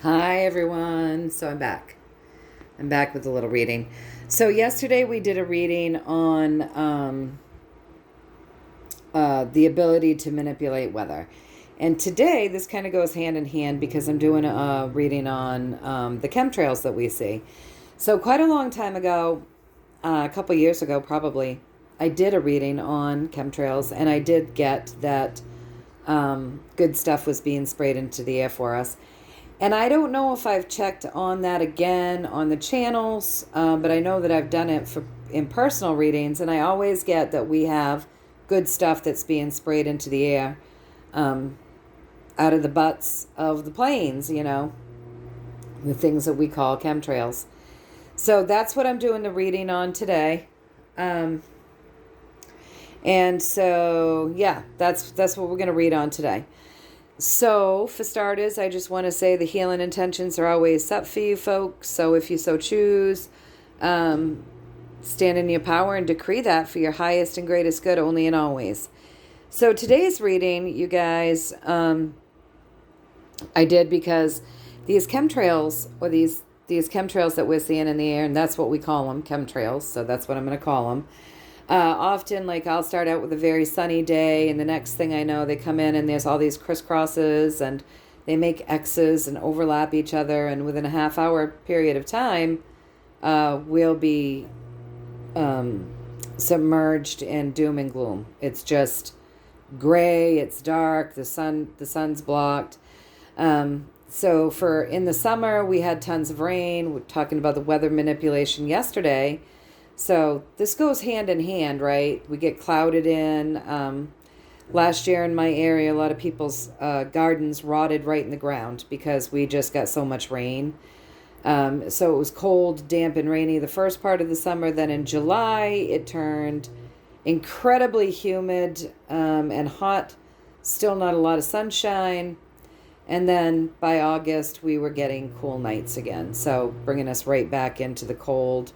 Hi everyone. So I'm back. I'm back with a little reading. So yesterday we did a reading on the ability to manipulate weather. And today this kind of goes hand in hand because I'm doing a reading on the chemtrails that we see. So quite a long time ago, a couple years ago probably, I did a reading on chemtrails, and I did get that good stuff was being sprayed into the air for us. And I don't know if I've checked on that again on the channels, but I know that I've done it in personal readings, and I always get that we have good stuff that's being sprayed into the air out of the butts of the planes, the things that we call chemtrails. So that's what I'm doing the reading on today. And so, yeah, that's what we're going to read on today. So, for starters, I just want to say the healing intentions are always set for you folks. So, if you so choose, stand in your power and decree that for your highest and greatest good only and always. So, today's reading, you guys, I did because these chemtrails, or these chemtrails that we're seeing in the air, and that's what we call them, chemtrails. So, that's what I'm going to call them. Often, like, I'll start out with a very sunny day, and the next thing I know, they come in and there's all these crisscrosses, and they make X's and overlap each other, and within a half-hour period of time, we'll be submerged in doom and gloom. It's just gray, it's dark, the sun's blocked. So in the summer, we had tons of rain. We're talking about the weather manipulation yesterday. So this goes hand in hand, right? We get clouded in. Last year in my area, a lot of people's gardens rotted right in the ground because we just got so much rain. So it was cold, damp, and rainy the first part of the summer. Then in July, it turned incredibly humid and hot. Still not a lot of sunshine. And then by August, we were getting cool nights again. So bringing us right back into the cold.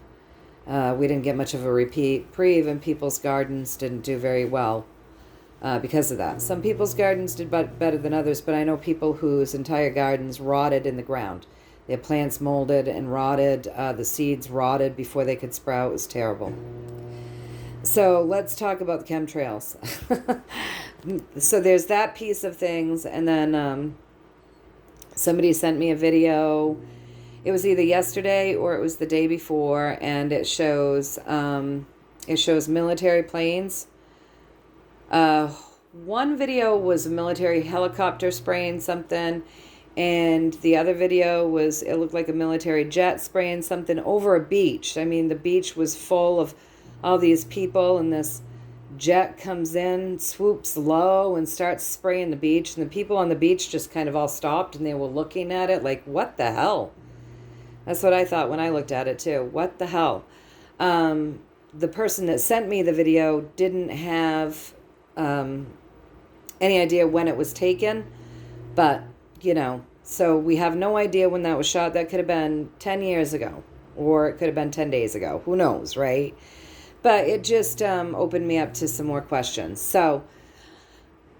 We didn't get much of a reprieve, and people's gardens didn't do very well because of that. Some people's gardens did better than others, but I know people whose entire gardens rotted in the ground. Their plants molded and rotted. The seeds rotted before they could sprout. It was terrible. So let's talk about the chemtrails. So there's that piece of things, and then somebody sent me a video. It was either yesterday or it was the day before, and it shows military planes. One video was a military helicopter spraying something, and the other video it looked like a military jet spraying something over a beach. I mean, the beach was full of all these people, and this jet comes in, swoops low, and starts spraying the beach, and the people on the beach just kind of all stopped, and they were looking at it like, what the hell? That's what I thought when I looked at it too. What the hell? The person that sent me the video didn't have any idea when it was taken, but, so we have no idea when that was shot. That could have been 10 years ago, or it could have been 10 days ago. Who knows, right? But it just opened me up to some more questions. So,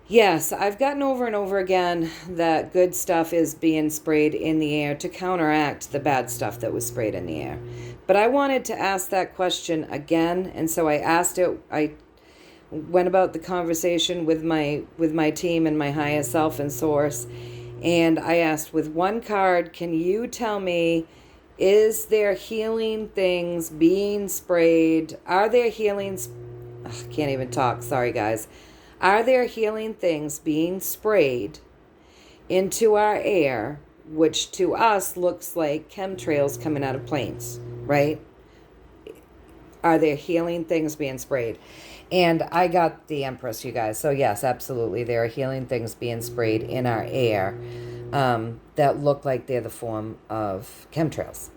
yes, I've gotten over and over again that good stuff is being sprayed in the air to counteract the bad stuff that was sprayed in the air. But I wanted to ask that question again, and so I asked it. I went about the conversation with my team and my highest self and source, and I asked, with one card, can you tell me, is there healing things being sprayed? Are there healings? Can't even talk. Sorry, guys. Are there healing things being sprayed into our air, which to us looks like chemtrails coming out of planes, right? Are there healing things being sprayed? And I got the Empress, you guys. So yes, absolutely. There are healing things being sprayed in our air that look like they're the form of chemtrails.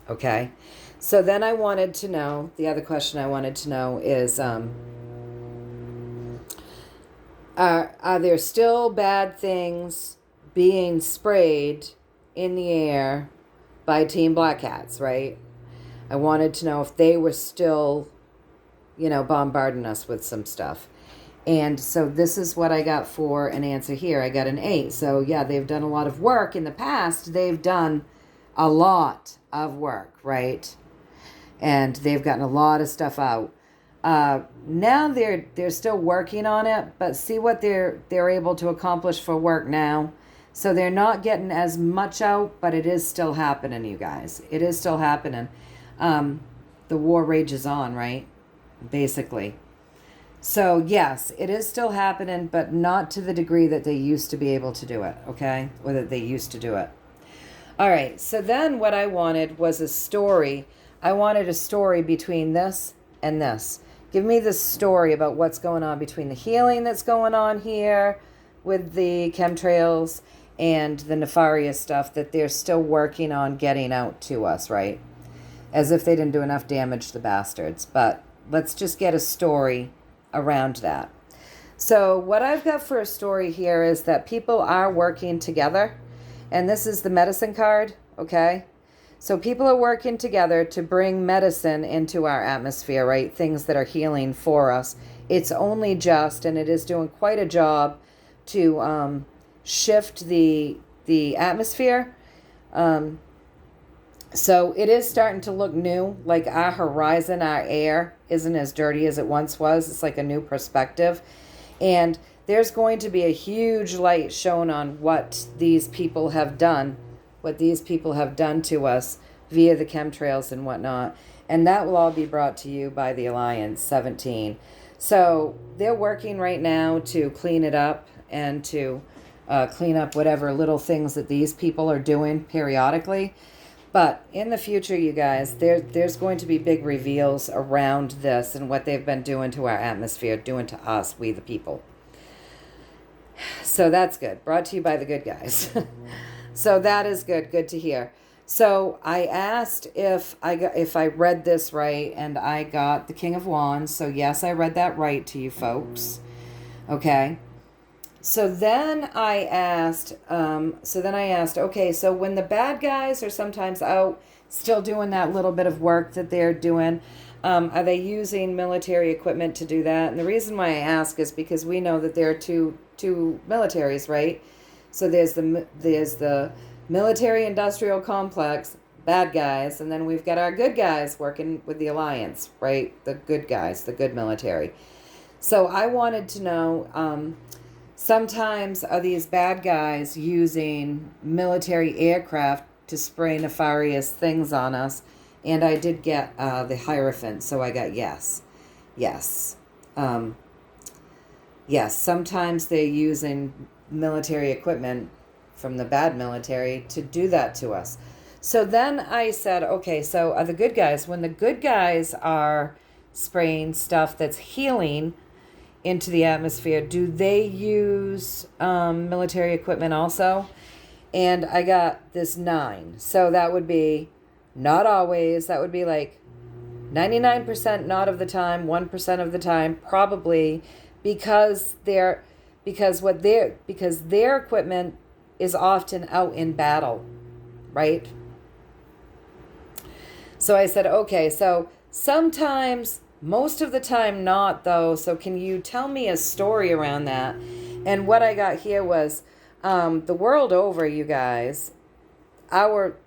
Okay? So then I wanted to know, the other question I wanted to know is, are there still bad things being sprayed in the air by Team Black Cats, right? I wanted to know if they were still, bombarding us with some stuff. And so this is what I got for an answer here. I got an 8. So yeah, they've done a lot of work. In the past, they've done a lot of work, right? And they've gotten a lot of stuff out. Now they're still working on it, but see what they're able to accomplish for work now. So they're not getting as much out, but it is still happening, you guys. It is still happening. The war rages on, right? Basically. So yes, it is still happening, but not to the degree that they used to be able to do it, okay? Or that they used to do it. All right, so then what I wanted was a story. I wanted a story between this and this. Give me the story about what's going on between the healing that's going on here with the chemtrails and the nefarious stuff that they're still working on getting out to us, right? As if they didn't do enough damage, the bastards. But let's just get a story around that. So what I've got for a story here is that people are working together. And this is the medicine card, okay? So people are working together to bring medicine into our atmosphere, right? Things that are healing for us. It's only just, and it is doing quite a job to shift the atmosphere. So it is starting to look new, like our horizon, our air isn't as dirty as it once was. It's like a new perspective. And there's going to be a huge light shown on what these people have done, to us via the chemtrails and whatnot. And that will all be brought to you by the Alliance 17. So they're working right now to clean it up and to clean up whatever little things that these people are doing periodically. But in the future, you guys, there's going to be big reveals around this and what they've been doing to our atmosphere, doing to us, we the people. So that's good. Brought to you by the good guys. So that is good. Good to hear. So I asked if I read this right, and I got the King of Wands. So yes, I read that right to you folks. Okay. So then I asked, okay, so when the bad guys are sometimes out still doing that little bit of work that they're doing, are they using military equipment to do that? And the reason why I ask is because we know that there are two militaries, right? So there's the military industrial complex, bad guys, and then we've got our good guys working with the Alliance, right? The good guys, the good military. So I wanted to know, sometimes are these bad guys using military aircraft to spray nefarious things on us? And I did get the Hierophant, so I got yes. Yes. Yes, sometimes they're using military equipment from the bad military to do that to us. So then I said, okay, so are the good guys, when the good guys are spraying stuff that's healing into the atmosphere, do they use military equipment also? And I got this 9. So that would be not always. That would be like 99% not of the time, 1% of the time, probably, because their equipment is often out in battle, right? So I said, okay, so sometimes, most of the time not though. So can you tell me a story around that? And what I got here was the world over, you guys, our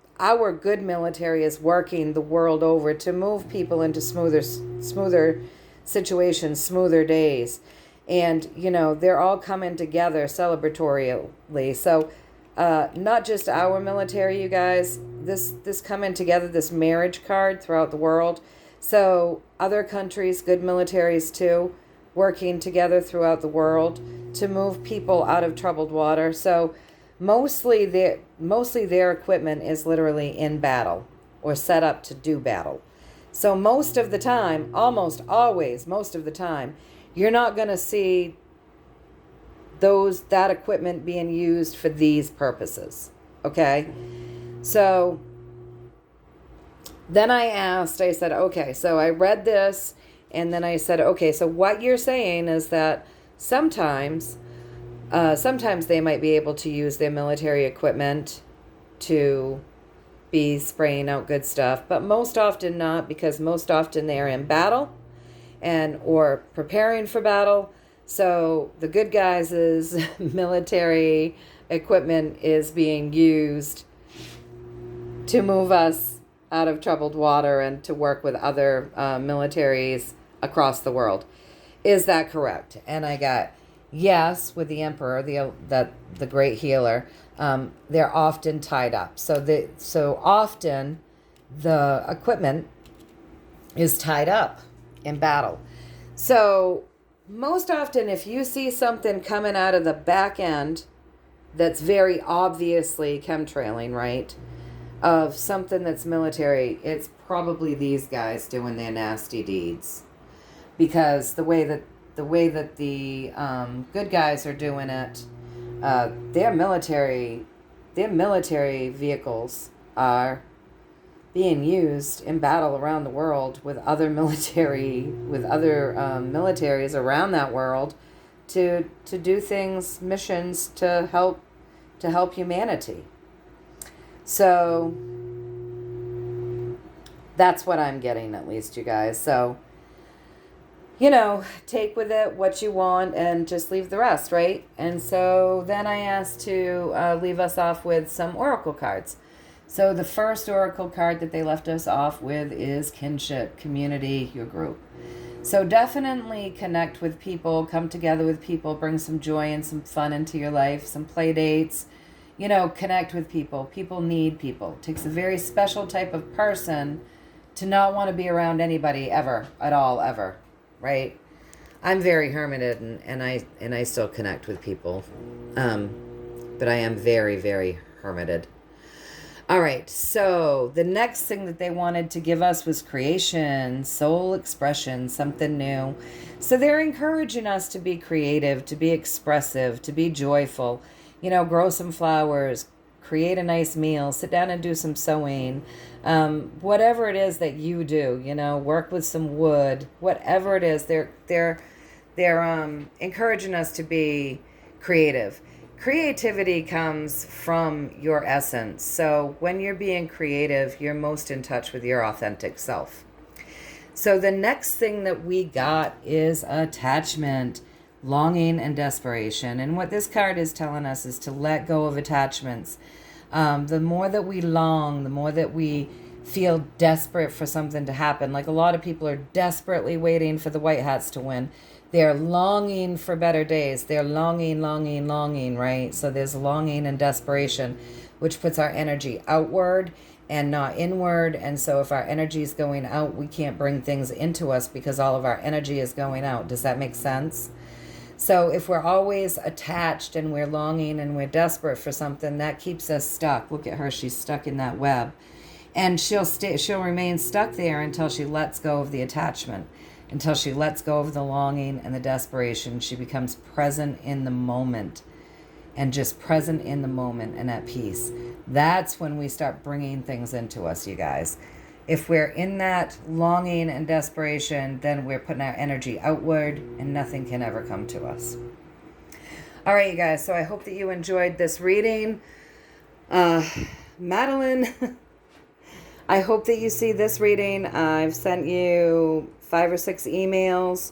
good military is working the world over to move people into smoother situations, smoother days. And, they're all coming together celebratorily. So not just our military, you guys, this coming together, this marriage card throughout the world. So other countries, good militaries too, working together throughout the world to move people out of troubled water. So mostly their equipment is literally in battle or set up to do battle. So most of the time, almost always, most of the time, you're not going to see that equipment being used for these purposes. Okay? So then I said, okay, so I read this, and then I said, okay, so what you're saying is that sometimes they might be able to use their military equipment to be spraying out good stuff, but most often not, because most often they're in battle or preparing for battle. So the good guys' military equipment is being used to move us out of troubled water and to work with other militaries across the world. Is that correct? And I got yes with the emperor, the great healer. They're often tied up. So often the equipment is tied up in battle. So most often, if you see something coming out of the back end that's very obviously chemtrailing, right, of something that's military, it's probably these guys doing their nasty deeds. Because the way that the good guys are doing it, their military vehicles are being used in battle around the world with other militaries around that world to do things, missions to help humanity. So that's what I'm getting, at least, you guys. So, take with it what you want and just leave the rest, right? And so then I asked to leave us off with some oracle cards. So the first oracle card that they left us off with is kinship, community, your group. So definitely connect with people, come together with people, bring some joy and some fun into your life, some play dates, connect with people. People need people. It takes a very special type of person to not want to be around anybody ever, at all, ever, right? I'm very hermited and I still connect with people. But I am very, very hermited. All right, so the next thing that they wanted to give us was creation, soul expression, something new. So they're encouraging us to be creative, to be expressive, to be joyful, grow some flowers, create a nice meal, sit down and do some sewing, whatever it is that you do, work with some wood, whatever it is, they're encouraging us to be creative. Creativity comes from your essence. So when you're being creative, you're most in touch with your authentic self. So the next thing that we got is attachment, longing, and desperation. And what this card is telling us is to let go of attachments. The more that we long, the more that we feel desperate for something to happen. Like a lot of people are desperately waiting for the White Hats to win. They're longing for better days. They're longing, right? So there's longing and desperation, which puts our energy outward and not inward. And so if our energy is going out, we can't bring things into us because all of our energy is going out. Does that make sense? So if we're always attached and we're longing and we're desperate for something, that keeps us stuck. Look at her. She's stuck in that web. And she'll remain stuck there until she lets go of the attachment. Until she lets go of the longing and the desperation, she becomes present in the moment and just present in the moment and at peace. That's when we start bringing things into us, you guys. If we're in that longing and desperation, then we're putting our energy outward and nothing can ever come to us. All right, you guys, so I hope that you enjoyed this reading. Madeline, I hope that you see this reading. I've sent you 5 or 6 emails.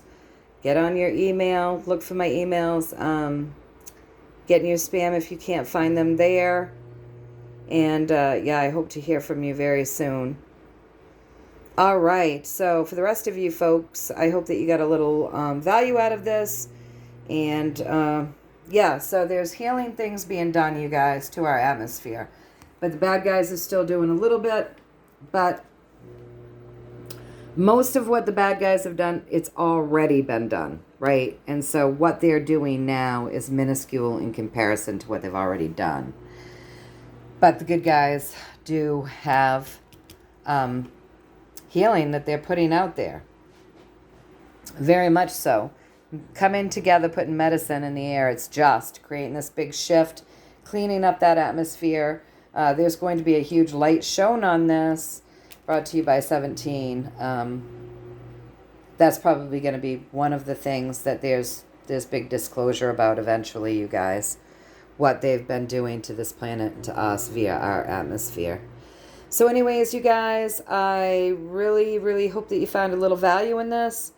Get on your email. Look for my emails. Get in your spam if you can't find them there. And I hope to hear from you very soon. All right. So for the rest of you folks, I hope that you got a little value out of this. And so there's healing things being done, you guys, to our atmosphere. But the bad guys are still doing a little bit. But most of what the bad guys have done, it's already been done, right? And so what they're doing now is minuscule in comparison to what they've already done. But the good guys do have healing that they're putting out there. Very much so. Coming together, putting medicine in the air. It's just creating this big shift, cleaning up that atmosphere. There's going to be a huge light shown on this. Brought to you by 17. That's probably going to be one of the things that there's big disclosure about eventually, you guys. What they've been doing to this planet, to us, via our atmosphere. So anyways, you guys, I really, really hope that you found a little value in this.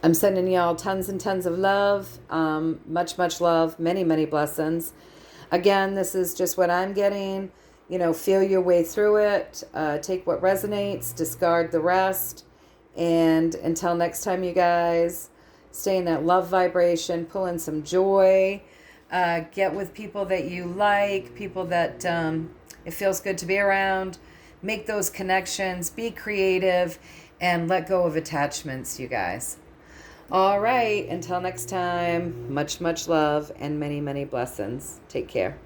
I'm sending y'all tons and tons of love, much, much love, many, many blessings. Again, this is just what I'm getting. Feel your way through it. Take what resonates, discard the rest. And until next time, you guys, stay in that love vibration, pull in some joy, get with people that you like, people that it feels good to be around. Make those connections, be creative, and let go of attachments, you guys. All right, until next time, much, much love and many, many blessings. Take care.